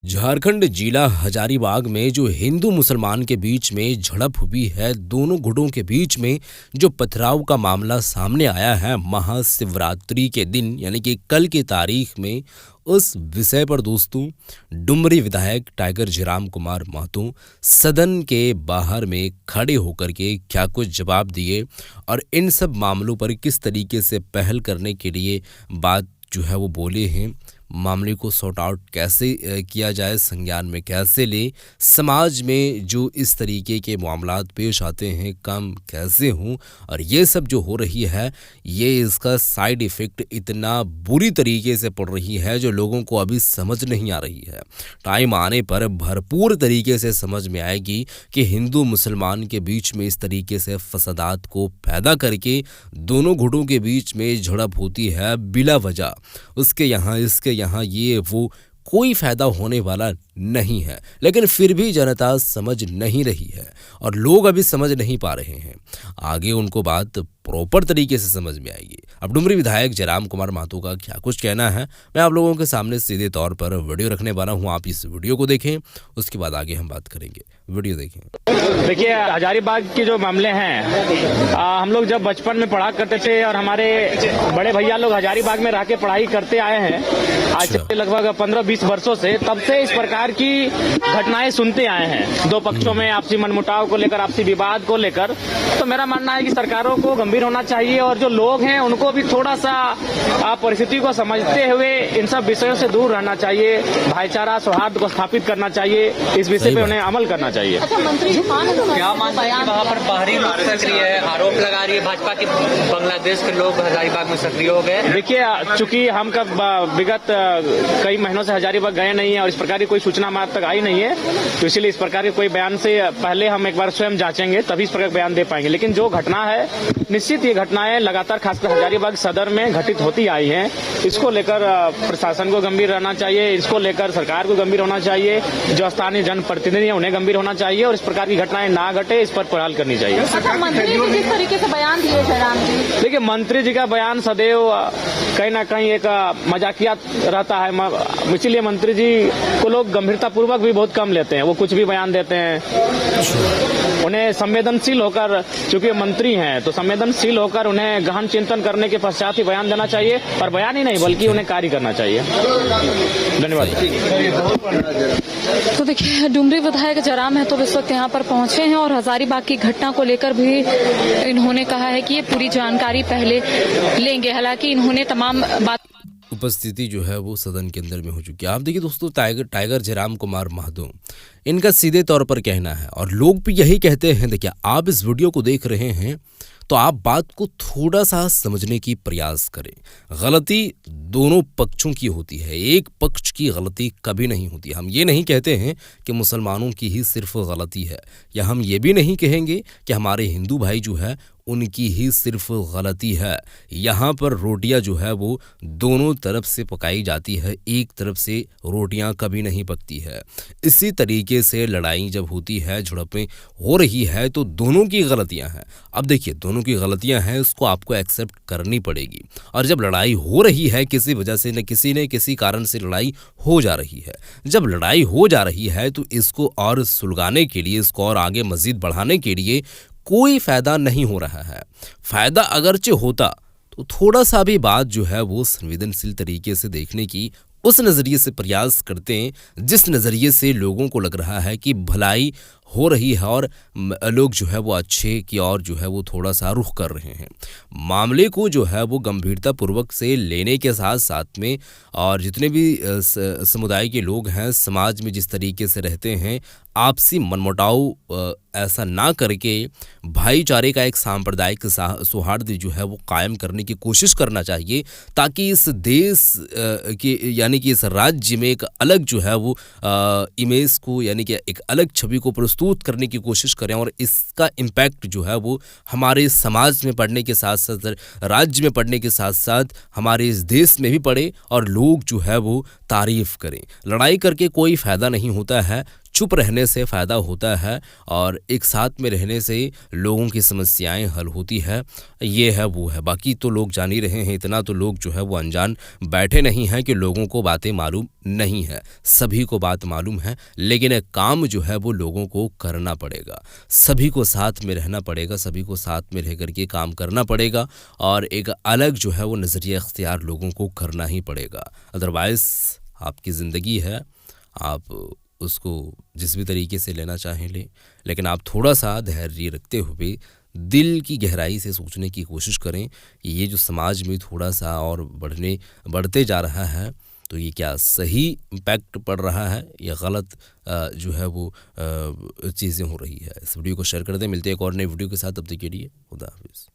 झारखंड जिला हजारीबाग में जो हिंदू मुसलमान के बीच में झड़प हुई है, दोनों गुटों के बीच में जो पथराव का मामला सामने आया है महाशिवरात्रि के दिन यानी कि कल की तारीख में, उस विषय पर दोस्तों डुमरी विधायक टाइगर जयराम कुमार महतो सदन के बाहर में खड़े होकर के क्या कुछ जवाब दिए और इन सब मामलों पर किस तरीके से पहल करने के लिए बात जो है वो बोले हैं। मामले को सॉर्ट आउट कैसे किया जाए, संज्ञान में कैसे ले, समाज में जो इस तरीके के मामलात पेश आते हैं कम कैसे हों, और ये सब जो हो रही है ये इसका साइड इफ़ेक्ट इतना बुरी तरीके से पड़ रही है जो लोगों को अभी समझ नहीं आ रही है। टाइम आने पर भरपूर तरीके से समझ में आएगी कि हिंदू मुसलमान के बीच में इस तरीके से फसादात को पैदा करके दोनों गुटों के बीच में झड़प होती है बिला वजह, उसके यहाँ इसके यहाँ ये वो, कोई फायदा होने वाला नहीं है। लेकिन फिर भी जनता समझ नहीं रही है और लोग अभी समझ नहीं पा रहे हैं। आगे उनको बात प्रॉपर तरीके से समझ में आएगी। अब डुमरी विधायक जयराम कुमार महतो का क्या कुछ कहना है, मैं आप लोगों के सामने सीधे तौर पर वीडियो रखने वाला हूं। आप इस वीडियो को देखें, उसके बाद आगे हम बात करेंगे। वीडियो देखें। देखिए, हजारीबाग के जो मामले हैं, हम लोग जब बचपन में पढ़ा करते थे और हमारे बड़े भैया लोग हजारीबाग में रह के पढ़ाई करते आए हैं आज से लगभग 15-20 वर्षों से, तब से इस प्रकार की घटनाएं सुनते आए हैं। दो पक्षों में आपसी मनमुटाव को लेकर, आपसी विवाद को लेकर। तो मेरा मानना है कि सरकारों को गंभीर होना चाहिए और जो लोग हैं उनको भी थोड़ा सा परिस्थिति को समझते हुए इन सब विषयों से दूर रहना चाहिए। भाईचारा सौहार्द को स्थापित करना चाहिए, इस विषय पे उन्हें अमल करना चाहिए। अच्छा, मंत्री जी क्या मानते हैं कि वहाँ पर बाहरी लोग सक्रिय है, आरोप लगा रही है भाजपा के बांग्लादेश के लोग हजारीबाग में सक्रिय हो गए। देखिए, चूंकि हम कब विगत कई महीनों से हजारीबाग गए नहीं है और इस प्रकार की कोई सूचना हमारे तक आई नहीं है, तो इसीलिए इस प्रकार के कोई बयान से पहले हम एक बार स्वयं जांचेंगे, तभी इस प्रकार बयान दे पाएंगे। लेकिन जो घटना है, निश्चित ये घटनाएं लगातार खासकर हजारीबाग सदर में घटित होती आई हैं। इसको लेकर प्रशासन को गंभीर रहना चाहिए, इसको लेकर सरकार को गंभीर होना चाहिए, जो स्थानीय जनप्रतिनिधि है उन्हें गंभीर होना चाहिए और इस प्रकार की घटनाएं ना घटे, इस पर पहल करनी चाहिए। मंत्री जी जिस तरीके से बयान दिए जयराम जी, देखिए, मंत्री जी का बयान सदैव कहीं ना कहीं एक मजाकिया रहता है, इसीलिए मंत्री जी को लोग गंभीरता पूर्वक भी बहुत कम लेते हैं। वो कुछ भी बयान देते हैं, उन्हें संवेदनशील होकर, चूंकि मंत्री हैं तो संवेदनशील होकर उन्हें गहन चिंतन करने के पश्चात ही बयान देना चाहिए, और बयान ही नहीं बल्कि उन्हें कार्य करना चाहिए। धन्यवाद। तो देखिए, डुमरी विधायक जयराम महतो इस वक्त यहाँ पर पहुंचे हैं और हजारीबाग की घटना को लेकर भी इन्होंने कहा है कि ये पूरी जानकारी पहले लेंगे। हालांकि इन्होंने तमाम बात उपस्थिति जो है वो सदन के अंदर में हो चुकी है। आप देखिए दोस्तों, टाइगर जयराम कुमार महतो, इनका सीधे तौर पर कहना है और लोग भी यही कहते हैं। देखिए, आप इस वीडियो को देख रहे हैं तो आप बात को थोड़ा सा समझने की प्रयास करें। गलती दोनों पक्षों की होती है, एक पक्ष की गलती कभी नहीं होती। हम ये नहीं कहते हैं कि मुसलमानों की ही सिर्फ गलती है, या हम ये भी नहीं कहेंगे कि हमारे हिंदू भाई जो है उनकी ही सिर्फ गलती है। यहाँ पर रोटियाँ जो है वो दोनों तरफ से पकाई जाती है, एक तरफ से रोटियाँ कभी नहीं पकती है। इसी तरीके से लड़ाई जब होती है, झड़पें हो रही है, तो दोनों की गलतियाँ हैं। अब देखिए, दोनों की गलतियाँ हैं, उसको आपको एक्सेप्ट करनी पड़ेगी। और जब लड़ाई हो रही है किसी वजह से, न किसी कारण से लड़ाई हो जा रही है, जब लड़ाई हो जा रही है तो इसको और सुलगाने के लिए, इसको और आगे मज़ीद बढ़ाने के लिए कोई फ़ायदा नहीं हो रहा है। फ़ायदा अगरचे होता तो थोड़ा सा भी बात जो है वो संवेदनशील तरीके से देखने की, उस नज़रिए से प्रयास करते हैं जिस नज़रिए से लोगों को लग रहा है कि भलाई हो रही है और लोग जो है वो अच्छे की और जो है वो थोड़ा सा रुख कर रहे हैं। मामले को जो है वो गंभीरता पूर्वक से लेने के साथ साथ में, और जितने भी समुदाय के लोग हैं समाज में जिस तरीके से रहते हैं, आपसी मनमुटाव ऐसा ना करके भाईचारे का एक सांप्रदायिक सौहार्द जो है वो कायम करने की कोशिश करना चाहिए, ताकि इस देश के यानी कि इस राज्य में एक अलग जो है वो इमेज को, यानी कि एक अलग छवि को प्रस्तुत करने की कोशिश करें और इसका इम्पैक्ट जो है वो हमारे समाज में पड़ने के साथ साथ, राज्य में पड़ने के साथ साथ हमारे इस देश में भी पड़े और लोग जो है वो तारीफ करें। लड़ाई करके कोई फ़ायदा नहीं होता है, चुप रहने से फ़ायदा होता है और एक साथ में रहने से लोगों की समस्याएं हल होती है। ये है वो है, बाकी तो लोग जान ही रहे हैं। इतना तो लोग जो है वो अनजान बैठे नहीं हैं कि लोगों को बातें मालूम नहीं है। सभी को बात मालूम है, लेकिन एक काम जो है वो लोगों को करना पड़ेगा। सभी को साथ में रहना पड़ेगा, सभी को साथ में रह करके काम करना पड़ेगा और एक अलग जो है वो नज़रिया इख्तियार लोगों को करना ही पड़ेगा। अदरवाइज़ आपकी ज़िंदगी है, आप उसको जिस भी तरीके से लेना चाहें लें, लेकिन आप थोड़ा सा धैर्य रखते हुए दिल की गहराई से सोचने की कोशिश करें कि ये जो समाज में थोड़ा सा और बढ़ते जा रहा है, तो ये क्या सही इम्पैक्ट पड़ रहा है या गलत जो है वो चीज़ें हो रही है। इस वीडियो को शेयर कर दें। मिलते हैं एक और नई वीडियो के साथ, तब तक के लिए खुदा हाफिज़।